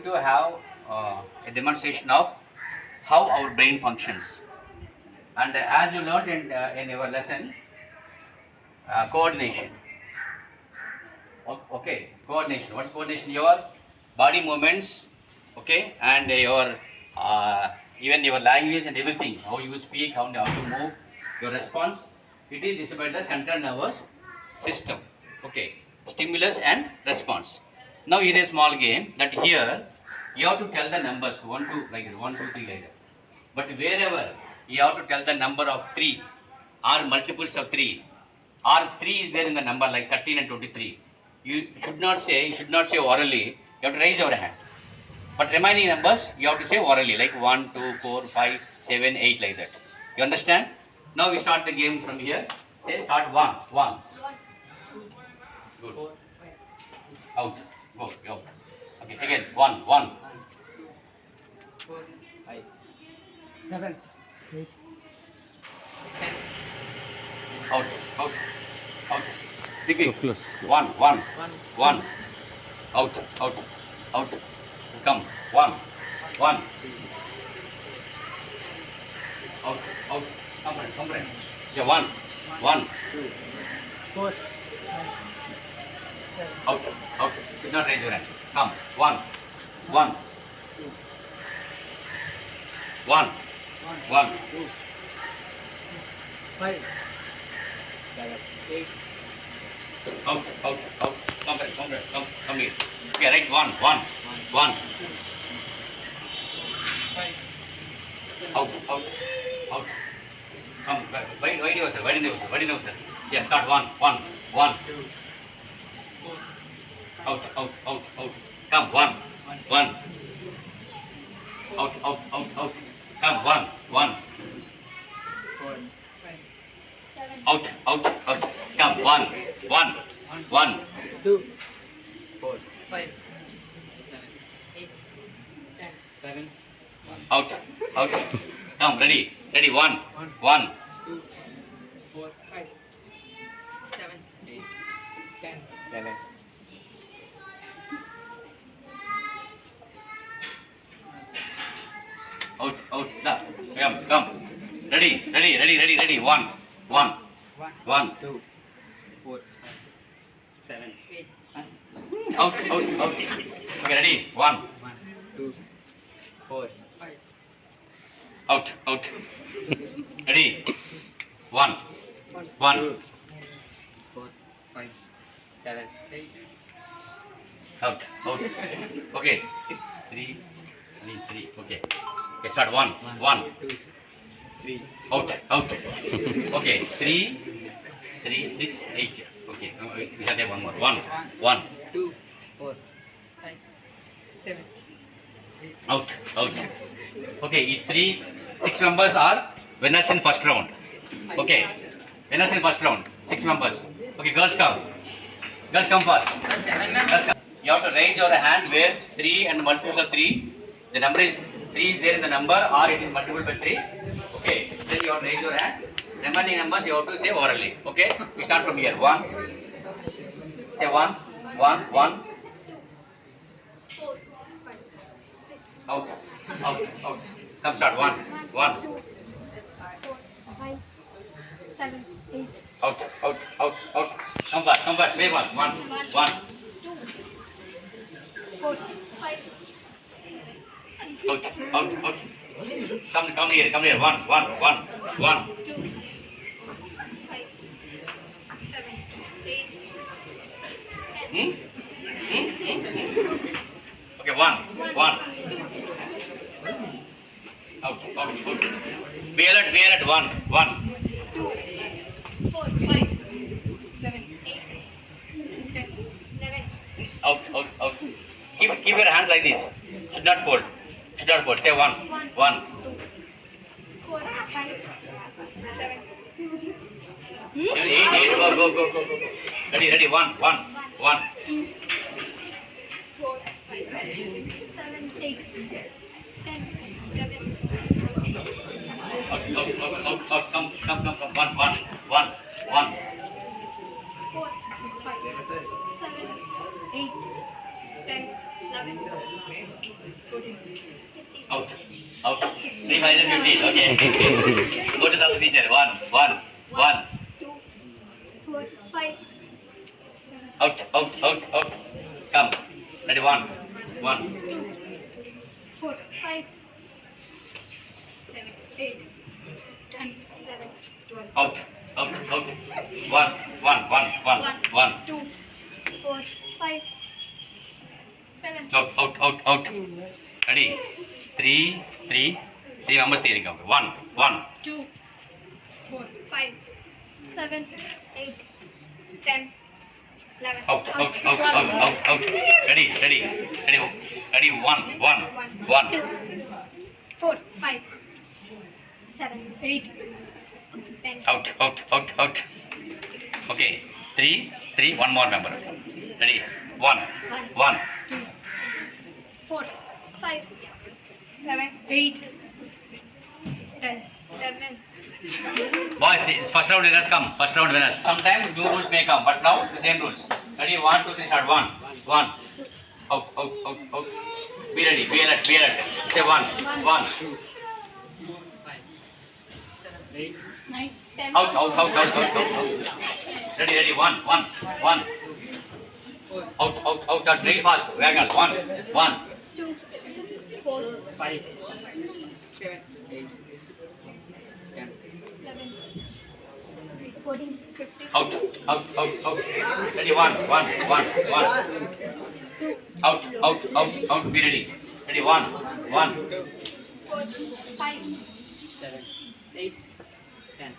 to have a demonstration of how our brain functions. And as you learned in your lesson, coordination. Okay, coordination. What's coordination? Your body movements, okay, and your even your language and everything. How you speak, how you move, your response. It is distributed by the central nervous system. Okay, stimulus and response. Now here is a small game that here you have to tell the numbers 1, 2, like this, 1, 2, 3 like that. But wherever you have to tell the number of 3 or multiples of 3 or 3 is there in the number like 13 and 23. You should not say orally, you have to raise your hand. But remaining numbers you have to say orally like 1, 2, 4, 5, 7, 8 like that. You understand? Now we start the game from here. Say start 1, 1. Good. Out. Go. Go. Okay, again 1, 1. 7, 8, Out. Out. Out. Big. Close. 1, 1, 1. Out. Out. Out. Come. 1, 1. Out. Out. Come friend. Yeah, 1, 1. 2, 4, 5, 7, Out. Out. Did not raise your hand. Come. 1, 1. 1, 1. 2, 5, 7, 8, Out. Out. Out. Come friend. Come friend. Come here. Yeah, right. 1, 1. 1. 5, Out. Out. Out. Come. Wide yourself. Widen yourself. Yeah, start 1, 1. 1. 2, 4, Out. Out. Out. Out. Come. 1, 1. Out. Out. Out. Out. Come. 1, 1. 4, Out. Out. Out. Come. 1, 1. 1. 2, 4, 5, 7, 8, 10, 7, Out. Out. Come. Ready. Ready. 1, 1. 2, 4, 5, 7, 8, 10, 11. Out. Out. Come. Come. Ready. 1, 1. 1. 2, 4, 5, 7, 8, Out. Okay. Ready. 1. 1, 2, 4, 5, Out. Ready. 1, 1. 2, 4, 5, 7, 8, Out. Okay. 3. Okay. Okay. Start 1, 1. 2, 3, Out. Okay. 3, 6, 8. Okay. We have to have one more. 1. 2, 4, 5, 7, Out. Okay. 3, 6 members are winners in first round. Okay. Winners in first round. 6 members. Okay. Girls come first. You have to raise your hand where 3 and multiples of 3. The number is 3 is there in the number or it is multiple by 3. Okay. Then you have to raise your hand. Remaining numbers you have to say orally. Okay. We start from here. 1. Say 1. Out. Come start. 1. 5, 7, 8, Out. Come back. Wait 1. 1. 2, 4, 5, Out. Come here. 1. 2, 5, 7, 8, Okay. 1. Out. Be alert. 1. 2, 4, 5, 7, 8, 10, 11, Out. Keep your hands like this. Should not fold. Say 1. 1. 4, 5, 7, 8. Go. Ready. 1. 2, 4, 5, 7, 8, 10, 11, Out. Come. 1. 4, 5, 7, 8, 10, 11, Out. Out. 3 5 and 15. Okay. Go to the teacher. 1 1 1. 2, 4, 5, Out. Out. Out. Out. Come. Ready. 1 1. 2, 4, 5, 7, 8, 10, 11, 12. Out. Out. Out. 1 1 1 1 1. 2, 4, 5, 7, Out. Out. Out. Out. Ready. 3 3 3 members theory. 1 1. 2, 4, 5, 7, 8, 10, 11. Out. Out. Out. Out. Out. Out. Ready. Ready. Ready. Ready. 1 1 1. 2, 4, 5, 7, 8, 10. Out, out, out, out. Okay, 3, 3, one more member. Ready? 1, 1. 4, 5, 7, 8, 10, 11. Boys, it's first round winners come. First round winners. Sometimes new rules may come, but now the same rules. Ready? 1, 2, 3, start. 1, 1. Out, out, out, out. Be ready, be alert, be alert. Say 1, 1. 9, 10. Out, out, out, out, out, out. Ready, ready, 1, 1, 1. Out, out, out, out. Very fast. Wagon. 1, 1. 2, 4, 5, 7, 8, 10. 11, 14, 15. Out, out, out, out. Ready, 1, 1, 1, 1. Out, out, out, out. Be ready. Ready, 1, 1. 4, 5, 7, 8, 10.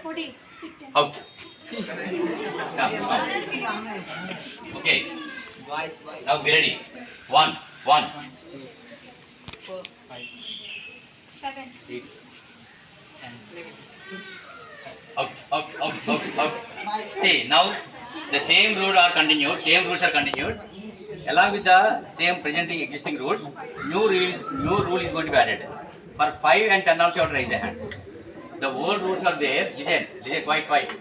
14, 15. Out. Come. Okay. Now be ready. 1, 1. 4, 5, 7, 8, 10. Out, out, out, out, out. See, now the same rules are continued. Same rules are continued. Along with the same presenting existing rules, new rule is going to be added. For 5 and 10 also you have to raise the hand. The old rules are there. Listen, quite.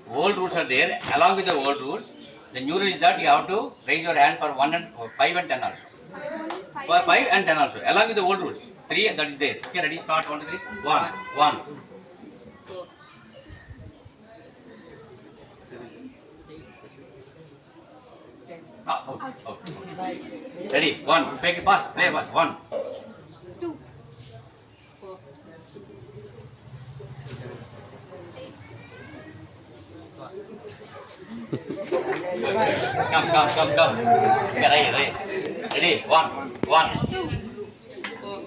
Old rules are there. Along with the old rules, the new rule is that you have to raise your hand for 1 and 5 and 10 also. For 5 and 10 also. Along with the old rules. 3 that is there. Okay, ready? Start. 1, 2, 3. 1, 1. 4, Out. Ready? 1. Take it fast. Play 1. 2, 4, Come. Okay, right. Ready? 1, 1. 2, 4,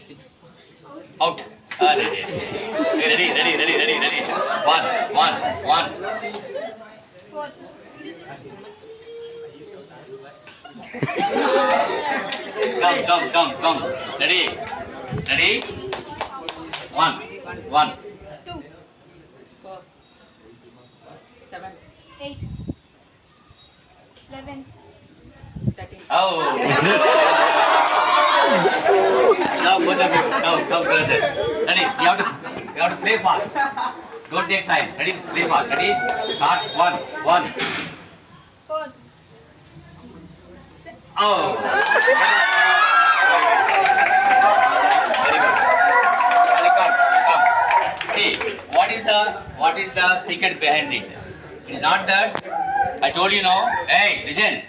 6, Out. Ready. Ready. 1. 4, Come. Ready. 1. 1. 2, 4, 7, 8, 11, 13. Oh. Now both of you. Come brother. Ready? You have to play fast. Don't take time. Ready? Play fast. Ready? Start. 1. 4, Oh. Very good. Come. See, what is the secret behind it? It's not that I told you no. Hey, listen.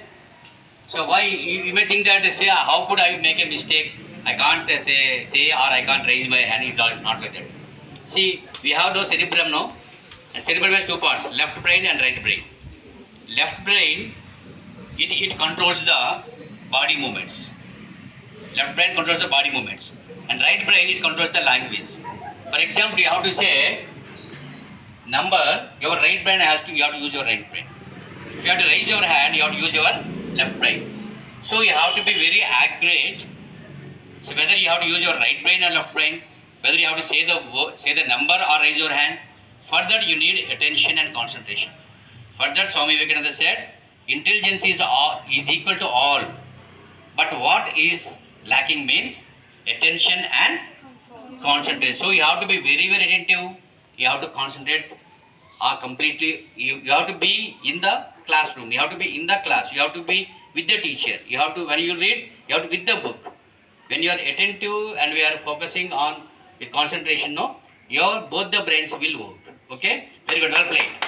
So why you may think that say how could I make a mistake? I can't say or I can't raise my hand. It's not like that. See, we have no cerebrum now. And cerebrum has 2 parts: left brain and right brain. Left brain, it controls the body movements. Left brain controls the body movements, and right brain it controls the language. For example, you have to say number. Your right brain you have to use your right brain. If you have to raise your hand, you have to use your left brain. So you have to be very accurate. So whether you have to use your right brain or left brain, whether you have to say the number or raise your hand, for that you need attention and concentration. For that Swami Vivekananda said, intelligence is equal to all, but what is lacking means attention and concentration. So you have to be very attentive. You have to concentrate completely. You have to be in the classroom. You have to be in the class. You have to be with the teacher. You have to, when you read, you have to with the book. When you are attentive and we are focusing on with concentration, no, your both the brains will work. Okay, very good, well played.